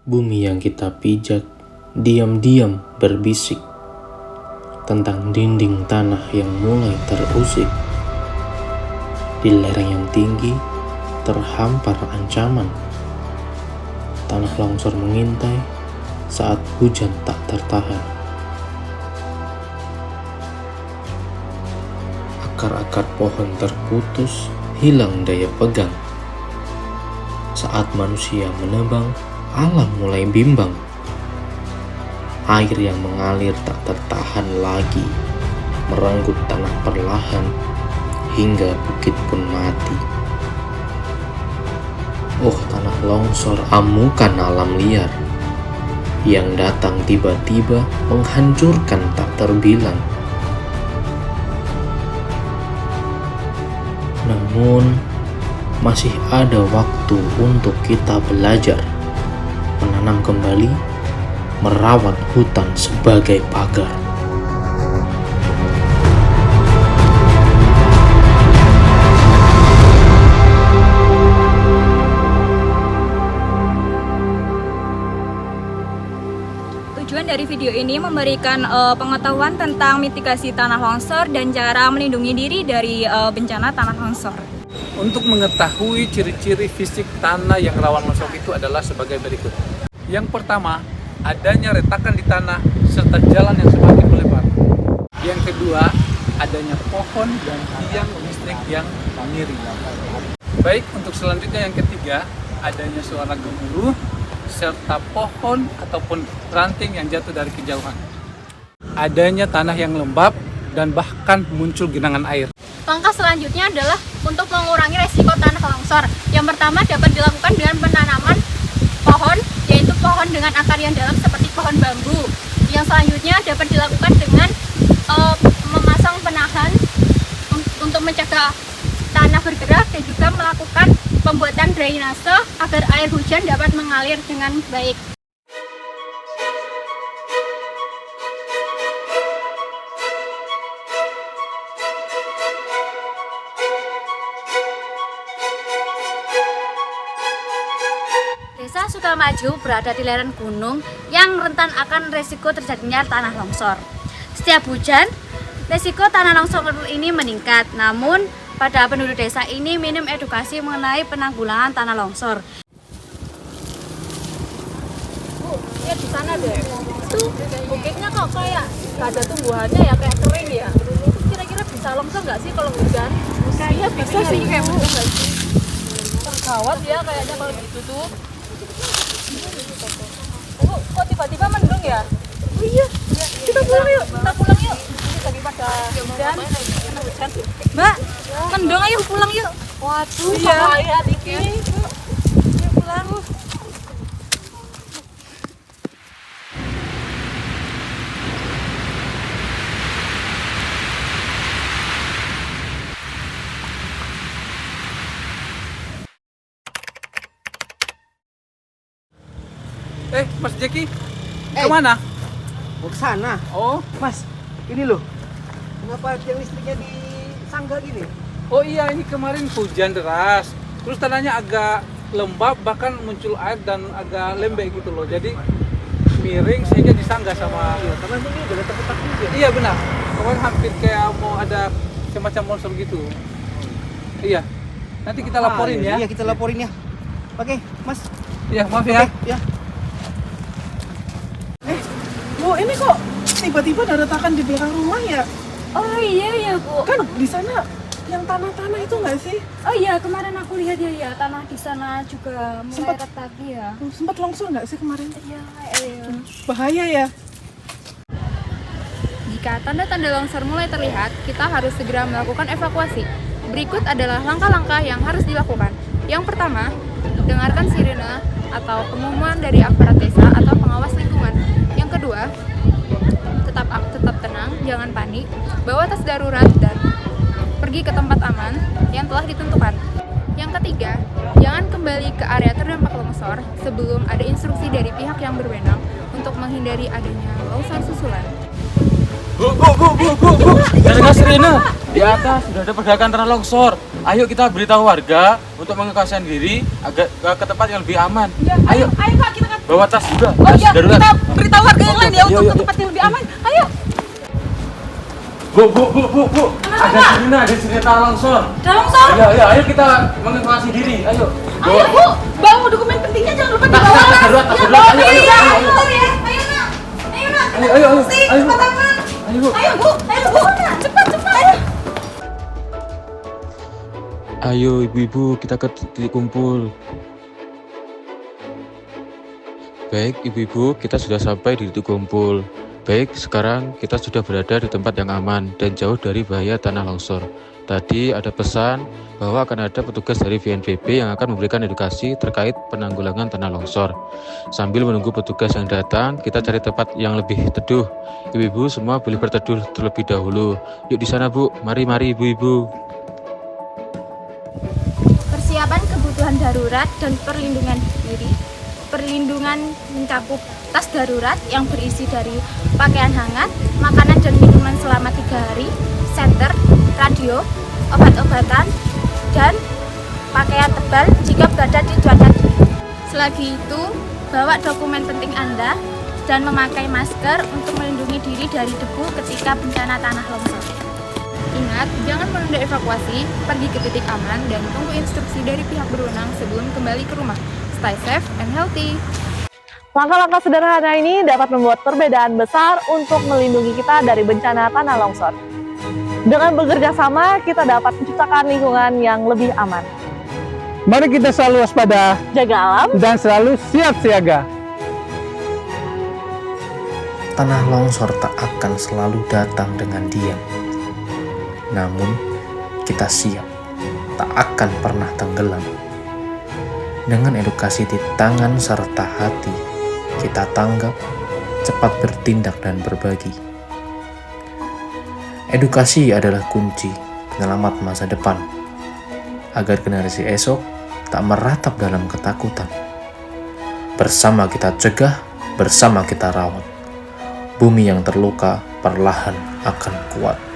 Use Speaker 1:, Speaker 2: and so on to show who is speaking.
Speaker 1: Bumi yang kita pijak diam-diam berbisik tentang dinding tanah yang mulai terusik. Di lereng yang tinggi terhampar ancaman. Tanah longsor mengintai saat hujan tak tertahan. Akar-akar pohon terputus, hilang daya pegang. Saat manusia menebang, alam mulai bimbang. Air yang mengalir tak tertahan lagi, merenggut tanah perlahan, hingga bukit pun mati. Oh, tanah longsor amukan alam liar, yang datang tiba-tiba menghancurkan tak terbilang. Namun, masih ada waktu untuk kita belajar, menanam kembali, merawat hutan sebagai pagar.
Speaker 2: Tujuan dari video ini memberikan pengetahuan tentang mitigasi tanah longsor dan cara melindungi diri dari bencana tanah longsor.
Speaker 3: Untuk mengetahui ciri-ciri fisik tanah yang rawan longsor itu adalah sebagai berikut. Yang pertama, adanya retakan di tanah serta jalan yang semakin melebar. Yang kedua, adanya pohon dan tiang listrik yang miring. Baik, untuk selanjutnya yang ketiga, adanya suara gemuruh serta pohon ataupun ranting yang jatuh dari kejauhan. Adanya tanah yang lembab dan bahkan muncul genangan air.
Speaker 4: Langkah selanjutnya adalah untuk mengurangi resiko tanah longsor. Yang pertama dapat dilakukan dengan penanaman pohon, yaitu pohon dengan akar yang dalam seperti pohon bambu. Yang selanjutnya dapat dilakukan dengan memasang penahan untuk mencegah tanah bergerak dan juga melakukan pembuatan drainase agar air hujan dapat mengalir dengan baik. Desa Sukamaju berada di lereng gunung yang rentan akan resiko terjadinya tanah longsor. Setiap hujan, resiko tanah longsor ini meningkat. Namun, pada penduduk desa ini minim edukasi mengenai penanggulangan tanah longsor.
Speaker 2: Bu, lihat di sana deh. Itu bukitnya kok kayak nggak ada tumbuhannya ya, kayak kering ya. Itu kira-kira bisa longsor nggak sih kalau hujan? Kayaknya bisa sih, kayak betul nggak sih? Gawat ya kayaknya kalau gitu tuh. Oh, kok tiba-tiba mendung ya? Oh iya, kita pulang yuk, Ini daripada hujan. Mbak, mendung ayo pulang yuk. Waduh, bahaya dikit. Yuk pulang.
Speaker 3: Mas Jeki, kemana?
Speaker 5: Mau ke sana.
Speaker 3: Oh,
Speaker 5: Mas, ini loh. Kenapa tiang listriknya disangga gini?
Speaker 3: oh iya, ini kemarin hujan deras. Terus tanahnya agak lembab, bahkan muncul air dan agak lembek gitu loh. Jadi miring sehingga disangga sama.
Speaker 5: Iya, karena ini udah terpetak juga.
Speaker 3: Iya benar. Kemarin hampir kayak mau ada semacam monster gitu. Iya. Nanti kita laporin ya.
Speaker 5: Iya, kita laporin ya. Oke, Mas.
Speaker 3: Iya, maaf ya.
Speaker 5: Ya.
Speaker 6: Oh, ini kok tiba-tiba ada retakan di belakang rumah ya?
Speaker 2: Oh iya ya Bu.
Speaker 6: Kan di sana yang tanah-tanah itu nggak sih?
Speaker 2: Oh iya, kemarin aku lihat ya tanah di sana juga mulai
Speaker 6: Sempat-
Speaker 2: retak ya.
Speaker 6: Sempat longsor nggak sih kemarin?
Speaker 2: Iya.
Speaker 6: Bahaya ya?
Speaker 7: Jika tanda-tanda longsor mulai terlihat, kita harus segera melakukan evakuasi. Berikut adalah langkah-langkah yang harus dilakukan. Yang pertama, dengarkan sirene atau pengumuman dari aparat desa atau pengawas lingkungan. Yang kedua, tetap tenang, jangan panik, bawa tas darurat dan pergi ke tempat aman yang telah ditentukan. Yang ketiga, jangan kembali ke area terdampak longsor sebelum ada instruksi dari pihak yang berwenang untuk menghindari adanya longsor susulan.
Speaker 8: Bu. Dengar sirene. Di atas sudah ada pergerakan tanah longsor. Ayo kita beritahu warga untuk mengevakuasi diri agar ke tempat yang lebih aman. Ayo.
Speaker 6: Pak, kita
Speaker 8: bawa tas juga.
Speaker 6: Oh
Speaker 8: Tas
Speaker 6: iya,
Speaker 8: darurat.
Speaker 6: kita beritahu warga yang lain ya untuk
Speaker 8: Yuk,
Speaker 6: ke tempat yang lebih aman. Ayo.
Speaker 8: Bu. Ada sirine tanah longsor.
Speaker 6: Ada longsor.
Speaker 8: Ayo kita mengevakuasi diri. Ayo.
Speaker 6: Ayo Bu, bawa dokumen pentingnya jangan lupa
Speaker 8: Tas
Speaker 6: dibawa.
Speaker 8: darurat.
Speaker 6: Ayo.
Speaker 8: Ayo.
Speaker 6: Ayo Bu, cepat. Ayo.
Speaker 8: Ayo ibu-ibu, kita ke titik kumpul. Baik ibu-ibu, kita sudah sampai di titik kumpul. Baik, sekarang kita sudah berada di tempat yang aman dan jauh dari bahaya tanah longsor. Tadi ada pesan bahwa akan ada petugas dari BNPB yang akan memberikan edukasi terkait penanggulangan tanah longsor. Sambil menunggu petugas yang datang, kita cari tempat yang lebih teduh. Ibu-ibu semua boleh berteduh terlebih dahulu. Yuk di sana Bu, mari ibu-ibu.
Speaker 4: Persiapan kebutuhan darurat dan perlindungan diri. Perlindungan mencakup tas darurat yang berisi dari pakaian hangat, makanan dan minuman selama 3 hari, senter, radio, obat-obatan, dan pakaian tebal jika berada di cuaca dingin. Selagi itu, bawa dokumen penting Anda dan memakai masker untuk melindungi diri dari debu ketika bencana tanah longsor.
Speaker 7: Ingat, jangan menunda evakuasi, pergi ke titik aman, dan tunggu instruksi dari pihak berwenang sebelum kembali ke rumah. Stay safe and healthy.
Speaker 9: Langkah-langkah sederhana ini dapat membuat perbedaan besar untuk melindungi kita dari bencana tanah longsor. Dengan bekerja sama, kita dapat menciptakan lingkungan yang lebih aman.
Speaker 5: Mari kita selalu waspada,
Speaker 9: Jaga alam,
Speaker 5: dan selalu siap siaga.
Speaker 1: Tanah longsor tak akan selalu datang dengan diam. Namun, kita siap, tak akan pernah tenggelam. Dengan edukasi di tangan serta hati, kita tanggap, cepat bertindak dan berbagi. Edukasi adalah kunci penyelamat masa depan, agar generasi esok tak meratap dalam ketakutan. Bersama kita cegah, bersama kita rawat. Bumi yang terluka perlahan akan kuat.